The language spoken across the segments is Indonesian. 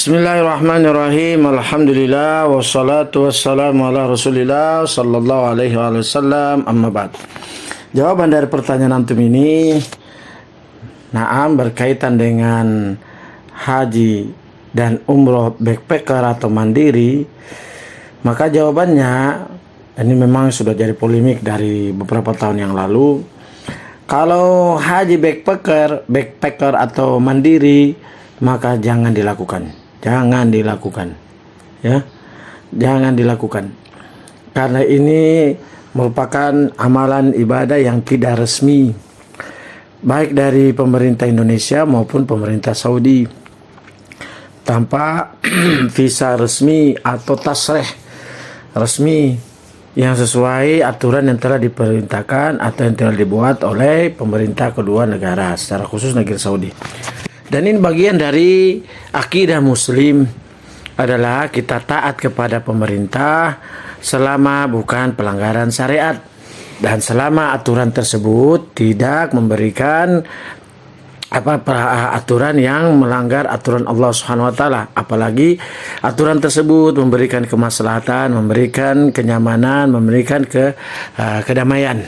Bismillahirrahmanirrahim. Alhamdulillah wassalatu wassalamu ala Rasulillah sallallahu alaihi wasallam. Amma ba'd. Jawaban dari pertanyaan antum ini berkaitan dengan haji dan umroh backpacker atau mandiri. Maka jawabannya ini memang sudah jadi polemik dari beberapa tahun yang lalu. Kalau haji backpacker atau mandiri, maka jangan dilakukan. Jangan dilakukan. Ya. Jangan dilakukan. Karena ini merupakan amalan ibadah yang tidak resmi, baik dari pemerintah Indonesia maupun pemerintah Saudi, tanpa visa resmi atau tasreh resmi yang sesuai aturan yang telah diperintahkan atau yang telah dibuat oleh pemerintah kedua negara, secara khusus negeri Saudi. Dan ini bagian dari akidah Muslim, adalah kita taat kepada pemerintah selama bukan pelanggaran syariat dan selama aturan tersebut tidak memberikan aturan yang melanggar aturan Allah Subhanahu wa taala, apalagi aturan tersebut memberikan kemaslahatan, memberikan kenyamanan, memberikan kedamaian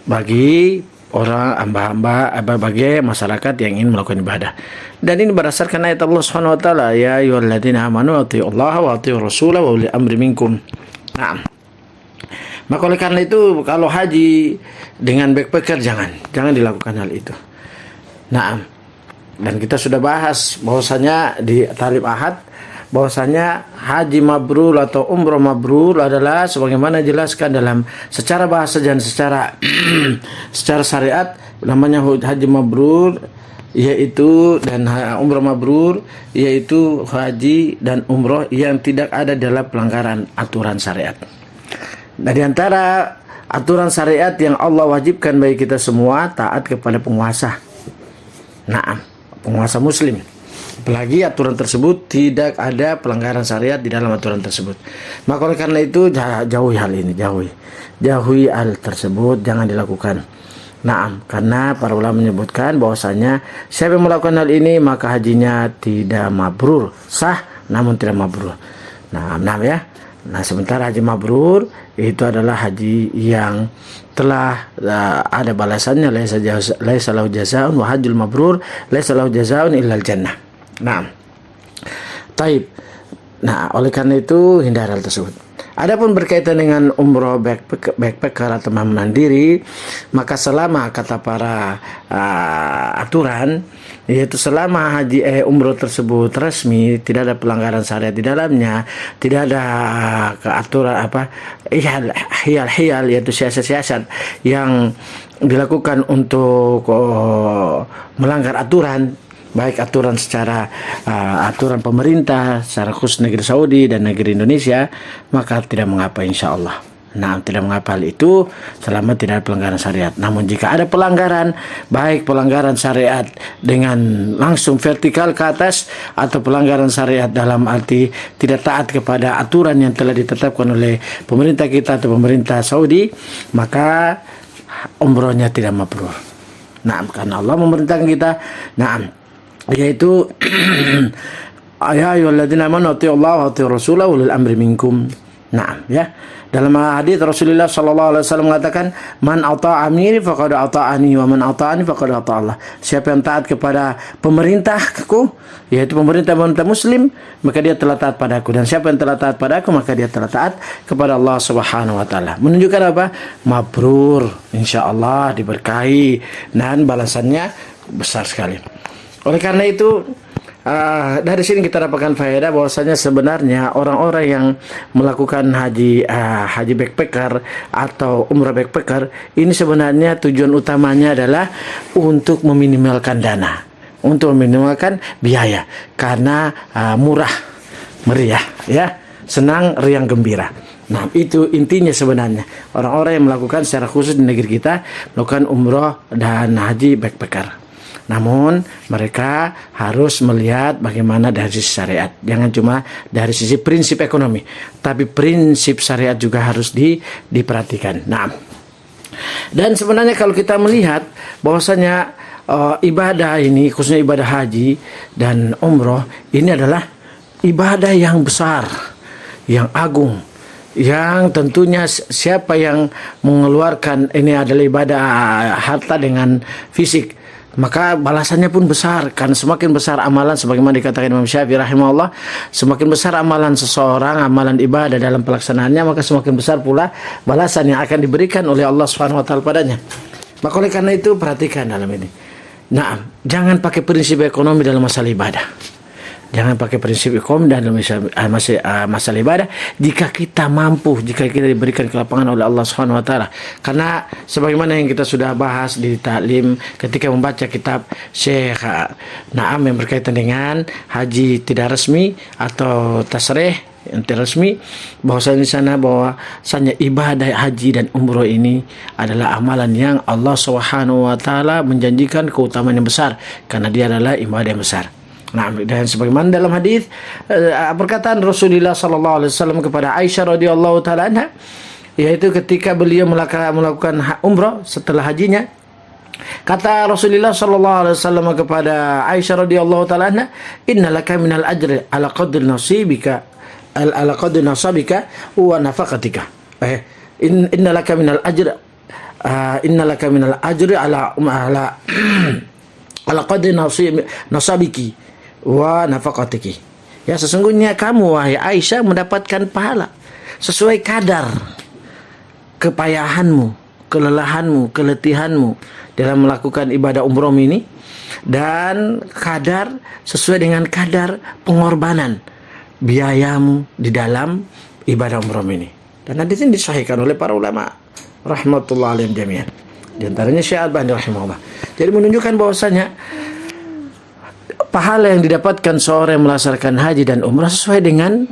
bagi orang hamba-hamba bagi masyarakat yang ingin melakukan ibadah. Dan ini berdasarkan ayat Allah Subhanahu wa taala, ya ayyuhalladzina amanu atti'ullaha wa atti'ur rasulah wa ulil amri minkum. Nah, maka oleh karena itu kalau haji dengan backpacker jangan dilakukan hal itu. Nah, dan kita sudah bahas bahwasanya di Talib Ahad bahwasanya haji mabrur atau umroh mabrur adalah sebagaimana dijelaskan dalam secara bahasa dan secara syariat, namanya haji mabrur yaitu dan umroh mabrur yaitu haji dan umroh yang tidak ada dalam pelanggaran aturan syariat. Dari antara aturan syariat yang Allah wajibkan bagi kita semua, taat kepada penguasa. Nah, penguasa muslim. Apalagi aturan tersebut tidak ada pelanggaran syariat di dalam aturan tersebut. Maka oleh karena itu jauhi hal ini, jauhi hal tersebut, jangan dilakukan. Naam, karena para ulama menyebutkan bahwasanya siapa yang melakukan hal ini maka hajinya tidak mabrur, sah namun tidak mabrur. Naam ya. Nah, sementara haji mabrur itu adalah haji yang telah ada balasannya, laisa lahu jazaa'un wa hajjul mabrur laisa lahu jazaa'un illal jannah. Nah, taib. Nah, oleh karena itu hindari hal tersebut. Adapun berkaitan dengan umroh backpacker atau mandiri, maka selama kata para aturan, yaitu selama umroh tersebut resmi, tidak ada pelanggaran syariat di dalamnya, tidak ada keaturan hiyal yaitu siasat-siasat yang dilakukan untuk melanggar aturan, baik aturan secara aturan pemerintah secara khusus negeri Saudi dan negeri Indonesia, maka tidak mengapa insya Allah. Nah, tidak mengapa hal itu selama tidak ada pelanggaran syariat. Namun jika ada pelanggaran, baik pelanggaran syariat dengan langsung vertikal ke atas atau pelanggaran syariat dalam arti tidak taat kepada aturan yang telah ditetapkan oleh pemerintah kita atau pemerintah Saudi, maka umrohnya tidak mabrur. Nah, karena Allah memerintahkan kita, yaitu ya ayyuhalladzina amanu atti'ullaha wa atti'ur rasulah wa ulil amri minkum. Ya. Dalam hadis Rasulullah sallallahu alaihi wasallam mengatakan, man ata'ani faqad ata'ani wa man ata'ani faqad ata'allah. Siapa yang taat kepada pemerintahku, yaitu pemerintah muslim, maka dia telah taat padaku, dan siapa yang telah taat padaku maka dia telah taat kepada Allah Subhanahu wa taala. Menunjukkan apa? Mabrur, insyaallah diberkahi dan balasannya besar sekali. Oleh karena itu dari sini kita dapatkan faedah bahwasanya sebenarnya orang-orang yang melakukan haji backpacker atau umrah backpacker ini sebenarnya tujuan utamanya adalah untuk meminimalkan dana, untuk meminimalkan biaya, karena murah meriah, ya, senang riang gembira. Nah, itu intinya sebenarnya orang-orang yang melakukan secara khusus di negeri kita melakukan umrah dan haji backpacker. Namun mereka harus melihat bagaimana dari sisi syariat. Jangan cuma dari sisi prinsip ekonomi, tapi prinsip syariat juga harus diperhatikan. Nah, dan sebenarnya kalau kita melihat bahwasanya ibadah ini, khususnya ibadah haji dan umroh, ini adalah ibadah yang besar, yang agung, yang tentunya siapa yang mengeluarkan ini adalah ibadah harta dengan fisik, maka balasannya pun besar. Karena semakin besar amalan, sebagaimana dikatakan Imam Syafi'i rahimahullah, semakin besar amalan seseorang, amalan ibadah dalam pelaksanaannya, maka semakin besar pula balasan yang akan diberikan oleh Allah Subhanahu wa taala padanya. Maka oleh karena itu perhatikan dalam ini. Nah, jangan pakai prinsip ekonomi dalam masalah ibadah. Jangan pakai prinsip ekonomi dalam masalah ibadah jika kita mampu, jika kita diberikan kelapangan oleh Allah Subhanahu wa taala. Karena sebagaimana yang kita sudah bahas di taklim ketika membaca kitab Syekh Naam yang berkaitan dengan haji tidak resmi atau tasrih yang tidak resmi, bahwasanya di sana bahwasanya ibadah haji dan umroh ini adalah amalan yang Allah Subhanahu wa taala menjanjikan keutamaan yang besar karena dia adalah ibadah yang besar. Nah, dan sebagaimana dalam hadis perkataan Rasulullah sallallahu alaihi wasallam kepada Aisyah radhiyallahu taala anha, yaitu ketika beliau melakukan umrah setelah hajinya, kata Rasulullah sallallahu alaihi wasallam kepada Aisyah radhiyallahu taala anha, innalaka minal ajri ala qadri nasibika ala qadri nasabika wa nafaqatika. Innalaka minal ajri ala ala qadri nasabiki wa nafaqatiki. Ya, sesungguhnya kamu wahai Aisyah mendapatkan pahala sesuai kadar kepayahanmu, kelelahanmu, keletihanmu dalam melakukan ibadah umroh ini, dan kadar sesuai dengan kadar pengorbanan biayamu di dalam ibadah umroh ini. Dan hadis ini disahihkan oleh para ulama rahmatullah alaihim jami'an. Di antaranya Syekh Al-Albani rahimahullah. Jadi menunjukkan bahwasanya pahala yang didapatkan seorang yang melaksanakan haji dan umrah sesuai dengan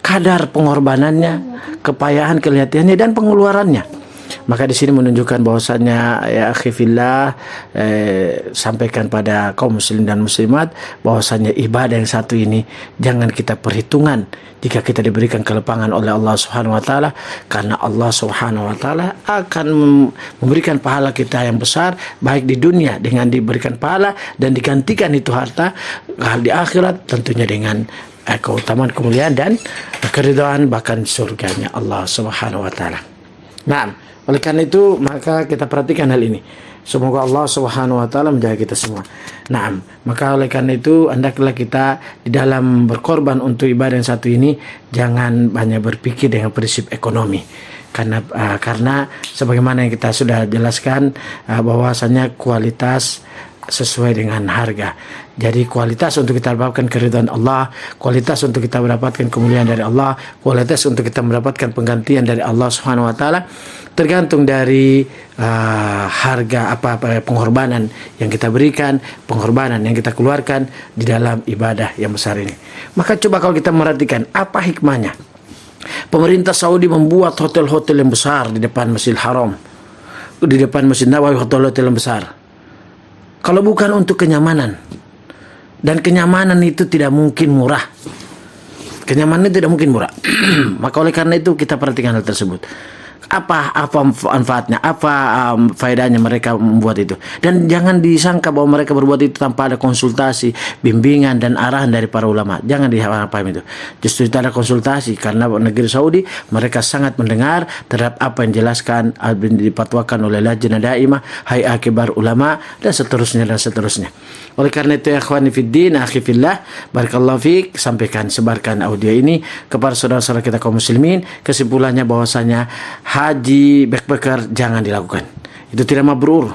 kadar pengorbanannya, kepayahan, kelihatiannya, dan pengeluarannya. Maka di sini menunjukkan bahwasanya ya akhi fillah, sampaikan pada kaum muslim dan muslimat bahwasanya ibadah yang satu ini jangan kita perhitungan jika kita diberikan kelapangan oleh Allah Subhanahu wa taala, karena Allah Subhanahu wa taala akan memberikan pahala kita yang besar baik di dunia dengan diberikan pahala dan digantikan itu harta di akhirat tentunya dengan keutamaan, kemuliaan, dan keridhaan bahkan surganya Allah Subhanahu wa taala. Nah, oleh karena itu maka kita perhatikan hal ini. Semoga Allah Subhanahu wa taala menjaga kita semua. Nah, maka oleh karena itu hendaklah kita di dalam berkorban untuk ibadah yang satu ini jangan banyak berpikir dengan prinsip ekonomi. Karena sebagaimana yang kita sudah jelaskan bahwasanya kualitas sesuai dengan harga. Jadi kualitas untuk kita mendapatkan keridhaan Allah, kualitas untuk kita mendapatkan kemuliaan dari Allah, kualitas untuk kita mendapatkan penggantian dari Allah Subhanahu wa taala tergantung dari harga apa pengorbanan yang kita berikan, pengorbanan yang kita keluarkan di dalam ibadah yang besar ini. Maka coba kalau kita merhatikan apa hikmahnya pemerintah Saudi membuat hotel-hotel yang besar di depan Masjidil Haram, di depan Masjid Nabawi, hotel-hotel yang besar. Kalau bukan untuk kenyamanan, dan kenyamanan itu tidak mungkin murah. Kenyamanan itu tidak mungkin murah. Maka oleh karena itu kita perhatikan hal tersebut. Apa manfaatnya, apa faedahnya mereka membuat itu. Dan jangan disangka bahwa mereka berbuat itu tanpa ada konsultasi, bimbingan, dan arahan dari para ulama. Jangan dipahami itu. Justru itu ada konsultasi, karena negeri Saudi mereka sangat mendengar terhadap apa yang dijelaskan, dipatwakan oleh Lajnah Daimah, Hay'ah Kibar Ulama, dan seterusnya dan seterusnya. Oleh karena itu ya akhwani fiddin, akhi fillah, barakallahu fiik, sampaikan, sebarkan audio ini kepada saudara-saudara kita kaum muslimin. Kesimpulannya bahwasanya haji backpacker jangan dilakukan. Itu tidak mabrur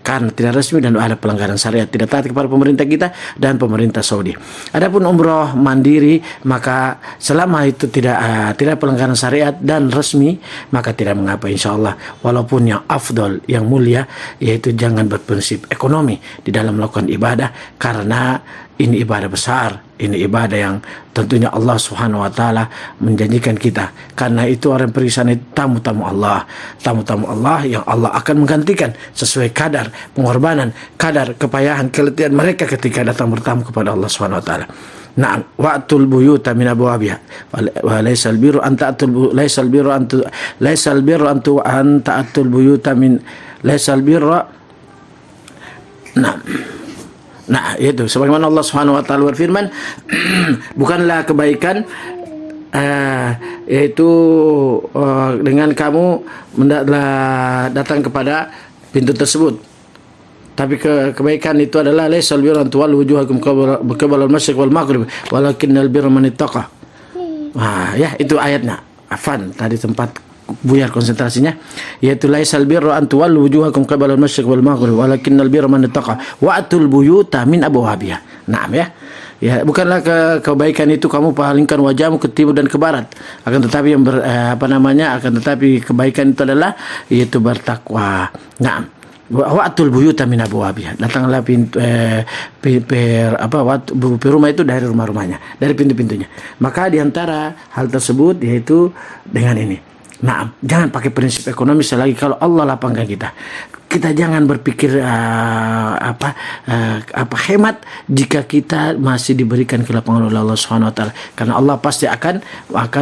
karena tidak resmi dan ada pelanggaran syariat, tidak taat kepada pemerintah kita dan pemerintah Saudi. Adapun umroh mandiri, maka selama itu tidak pelanggaran syariat dan resmi, maka tidak mengapa insyaallah. Walaupun yang afdol, yang mulia, yaitu jangan berprinsip ekonomi di dalam melakukan ibadah, karena ini ibadah besar, ini ibadah yang tentunya Allah Subhanahu wa taala menjanjikan kita. Karena itu orang pergi sana itu tamu-tamu Allah yang Allah akan menggantikan sesuai kadar pengorbanan, kadar kepayahan, keletihan mereka ketika datang bertamu kepada Allah Subhanahu wa taala. Na'am, wa'tul buyuta min abwabiha wa laysal birru an ta'tul buyuta min laysal birra Nah, nah itu sebagaimana Allah Subhanahu wa taala berfirman, bukanlah kebaikan yaitu dengan kamu datang kepada pintu tersebut. Tapi kebaikan itu adalah laisal birra an tuwallu wujuhakum qibala al-masyriq wal maghrib walakinnal birra man ittaqa. Nah, ya itu ayatnya. Afan tadi tempat buyar konsentrasinya, yaitu laisal birra an tuwallu wujuhakum qibala al-masyriq wal maghrib walakinnal birra man ittaqa wa atul buyuta min abwabiha. Naam ya. Ya, bukanlah kebaikan itu kamu palingkan wajahmu ke timur dan ke barat. Akan tetapi yang akan tetapi kebaikan itu adalah yaitu bertakwa. Naam. Wa'atul buyuta min abwabiha. Datanglah pintu rumah itu dari rumah-rumahnya, dari pintu-pintunya. Maka di antara hal tersebut yaitu dengan ini. Nah, jangan pakai prinsip ekonomi selagi kalau Allah lapangkan kita. Kita jangan berpikir hemat jika kita masih diberikan kelapangan oleh Allah Subhanahu wa taala. Karena Allah pasti akan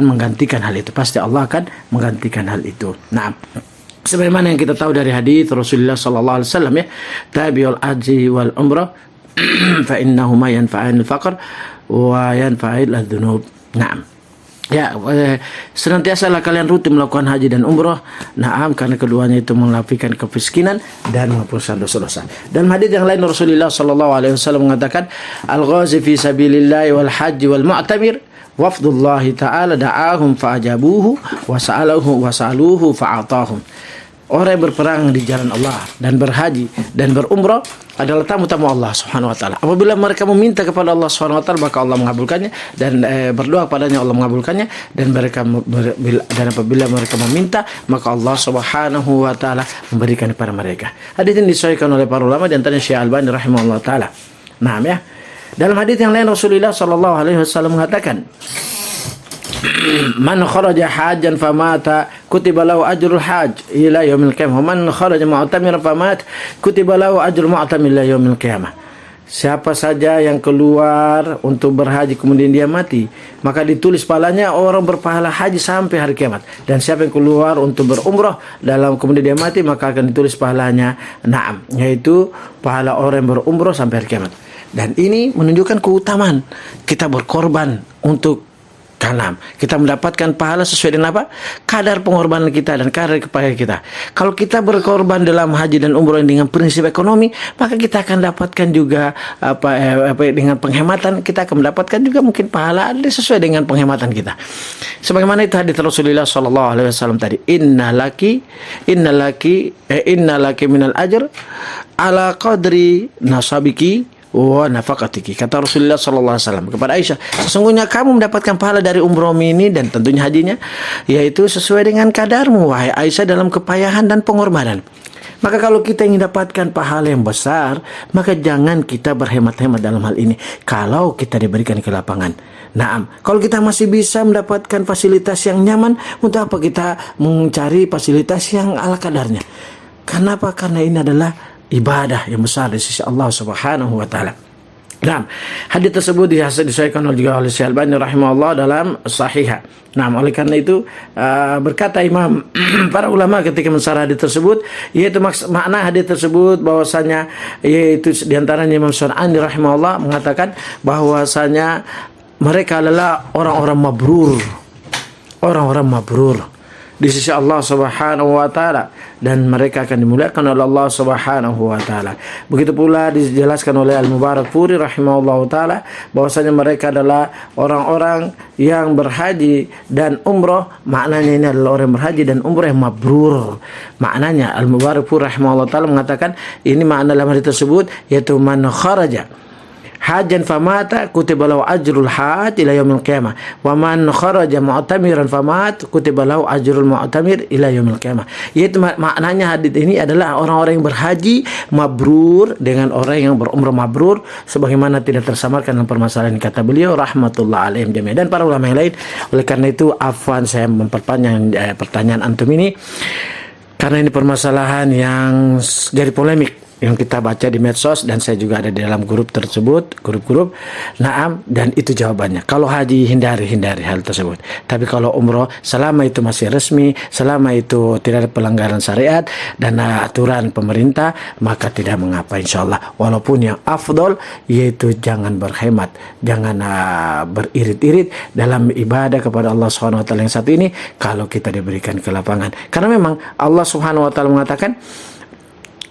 menggantikan hal itu. Pasti Allah akan menggantikan hal itu. Nah, sebagaimana yang kita tahu dari hadis Rasulullah sallallahu alaihi wasallam ya, tabi'ul haji wal umrah fa innahuma yanfa'anil faqr wa yanfa'il adzunub. Naam. Ya, senantiasalah kalian rutin melakukan haji dan umrah. Naam, karena keduanya itu menafikan kemiskinan dan menghapuskan dosa-dosa. Dalam hadis yang lain Rasulullah sallallahu alaihi wasallam mengatakan, al-ghazi fi sabilillah wal haji wal mu'tamir wafdullahi ta'ala da'ahum fa'ajabuhu wa sa'aluhu fa'atahum. Orang yang berperang di jalan Allah dan berhaji dan berumrah adalah tamu-tamu Allah Subhanahu wa taala. Apabila mereka meminta kepada Allah Subhanahu wa taala, maka Allah mengabulkannya, dan berdoa padanya Allah mengabulkannya, dan apabila mereka meminta, maka Allah Subhanahu wa taala memberikan kepada mereka. Hadis ini disahihkan oleh para ulama, di antaranya Syekh Albani rahimahullah taala. Nah, ya. Dalam hadis yang lain Rasulullah sallallahu alaihi wasallam mengatakan, man kharaja hajjan famata kutiba lahu ajrul hajj ila yaumil qiyamah, man kharaja mu'tamiran famata kutiba lahu ajrul mu'tamir ila yaumil qiyamah. Siapa saja yang keluar untuk berhaji kemudian dia mati, maka ditulis pahalanya orang berpahala haji sampai hari kiamat. Dan siapa yang keluar untuk berumrah kemudian dia mati, maka akan ditulis pahalanya na'am, yaitu pahala orang yang berumrah sampai hari kiamat. Dan ini menunjukkan keutamaan kita berkorban untuk tanam. Kita mendapatkan pahala sesuai dengan apa? Kadar pengorbanan kita dan kadar kepada kita. Kalau kita berkorban dalam haji dan umroh dengan prinsip ekonomi, maka kita akan dapatkan juga dengan penghematan, kita akan mendapatkan juga mungkin pahala sesuai dengan penghematan kita. Sebagaimana itu hadis Rasulullah sallallahu alaihi wasallam tadi, innalaki minal ajr ala qadri nasabiki wa nafaqatiki. Kata Rasulullah sallallahu alaihi wasallam kepada Aisyah, sesungguhnya kamu mendapatkan pahala dari umroh ini dan tentunya hajinya, yaitu sesuai dengan kadarmu wahai Aisyah dalam kepayahan dan pengorbanan. Maka kalau kita ingin dapatkan pahala yang besar, maka jangan kita berhemat-hemat dalam hal ini kalau kita diberikan ke lapangan. Naam, kalau kita masih bisa mendapatkan fasilitas yang nyaman, untuk apa kita mencari fasilitas yang ala kadarnya? Kenapa? Karena ini adalah ibadah yang besar di sisi Allah Subhanahu wa taala. Nah, hadis tersebut disahihkan juga oleh Syekh Albani rahimahullah dalam Sahihah. Nah, oleh karena itu berkata Imam para ulama ketika mensarah hadis tersebut, yaitu makna hadis tersebut bahwasanya yaitu di antaranya Imam Sunani rahimahullah mengatakan bahwasanya mereka adalah orang-orang mabrur. Orang-orang mabrur di sisi Allah Subhanahu wa taala, dan mereka akan dimuliakan oleh Allah Subhanahu wa taala. Begitu pula dijelaskan oleh Al-Mubarakfuri rahimahullahu taala bahwasanya mereka adalah orang-orang yang berhaji dan umroh. Maknanya ini adalah orang yang berhaji dan umroh yang mabrur. Maknanya Al-Mubarakfuri rahimahullahu taala mengatakan ini makna dalam hadis tersebut, yaitu man kharaja hajan famata kutiba lahu ajrul hajj ila yaumil qiyamah wa man kharaja mu'tamiran famat kutiba lahu ajrul mu'tamir ila yaumil qiyamah. Yaitu maknanya hadis ini adalah orang-orang yang berhaji mabrur dengan orang yang berumrah mabrur, sebagaimana tidak tersamarkan dalam permasalahan kata beliau rahmatullah alaihim jami'an dan para ulama yang lain. Oleh karena itu afwan saya memperpanjang pertanyaan antum ini, karena ini permasalahan yang jadi polemik yang kita baca di medsos, dan saya juga ada di dalam grup tersebut, grup-grup. Naam, dan itu jawabannya. Kalau haji, hindari hal tersebut. Tapi kalau umroh, selama itu masih resmi, selama itu tidak ada pelanggaran syariat dan aturan pemerintah, maka tidak mengapa insyaallah. Walaupun yang afdol yaitu jangan berhemat, jangan beririt-irit dalam ibadah kepada Allah Subhanahu wa taala yang satu ini kalau kita diberikan ke lapangan. Karena memang Allah Subhanahu wa taala mengatakan,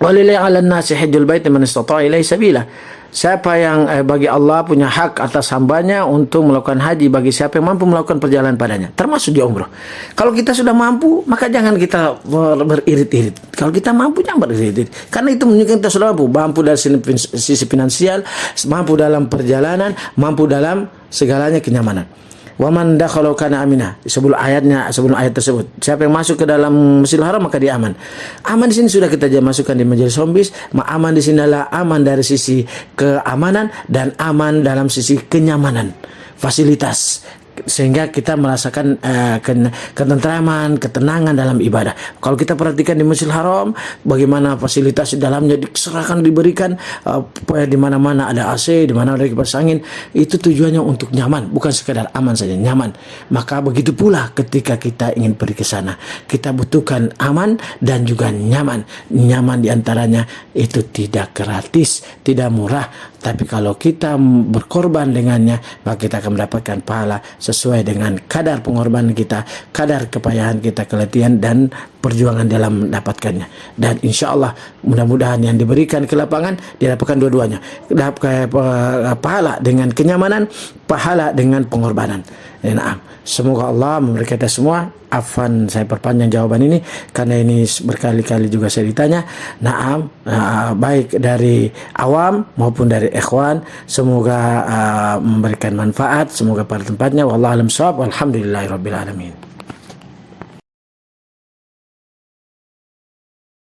walillahi 'alan nasi hajjul baiti man istata'a ilaihi sabila. Siapa yang bagi Allah punya hak atas hambanya untuk melakukan haji bagi siapa yang mampu melakukan perjalanan padanya, termasuk di umroh. Kalau kita sudah mampu, maka jangan kita beririt-irit. Kalau kita mampu, jangan beririt-irit. Karena itu menunjukkan kita sudah mampu dari sisi finansial, mampu dalam perjalanan, mampu dalam segalanya kenyamanan. Waman dakhalau kana amina. Sebelum ayat tersebut, siapa yang masuk ke dalam Masjidil Haram maka dia aman. Aman di sini sudah kita masukkan di majelis hombis. Aman di sini adalah aman dari sisi keamanan dan aman dalam sisi kenyamanan, fasilitas, sehingga kita merasakan ketentraman, ketenangan dalam ibadah. Kalau kita perhatikan di Masjidil Haram, bagaimana fasilitas di dalamnya diserahkan, diberikan, di mana-mana ada AC, di mana ada kipas angin. Itu tujuannya untuk nyaman, bukan sekadar aman saja, nyaman. Maka begitu pula ketika kita ingin pergi ke sana, kita butuhkan aman dan juga nyaman. Nyaman diantaranya itu tidak gratis, tidak murah, tapi kalau kita berkorban dengannya, maka kita akan mendapatkan pahala sesuai dengan kadar pengorbanan kita, kadar kepayahan kita, keletihan dan perjuangan dalam mendapatkannya. Dan insya Allah mudah-mudahan yang diberikan ke lapangan didapatkan dua-duanya, pahala dengan kenyamanan, pahala dengan pengorbanan. Nah, semoga Allah memberikan kita semua. Afwan, saya perpanjang jawaban ini karena ini berkali-kali juga saya ditanya. Naam, baik dari awam maupun dari ikhwan, semoga memberikan manfaat, semoga pada tempatnya. Wallahu a'lam bishawab. Alhamdulillahirabbil alamin.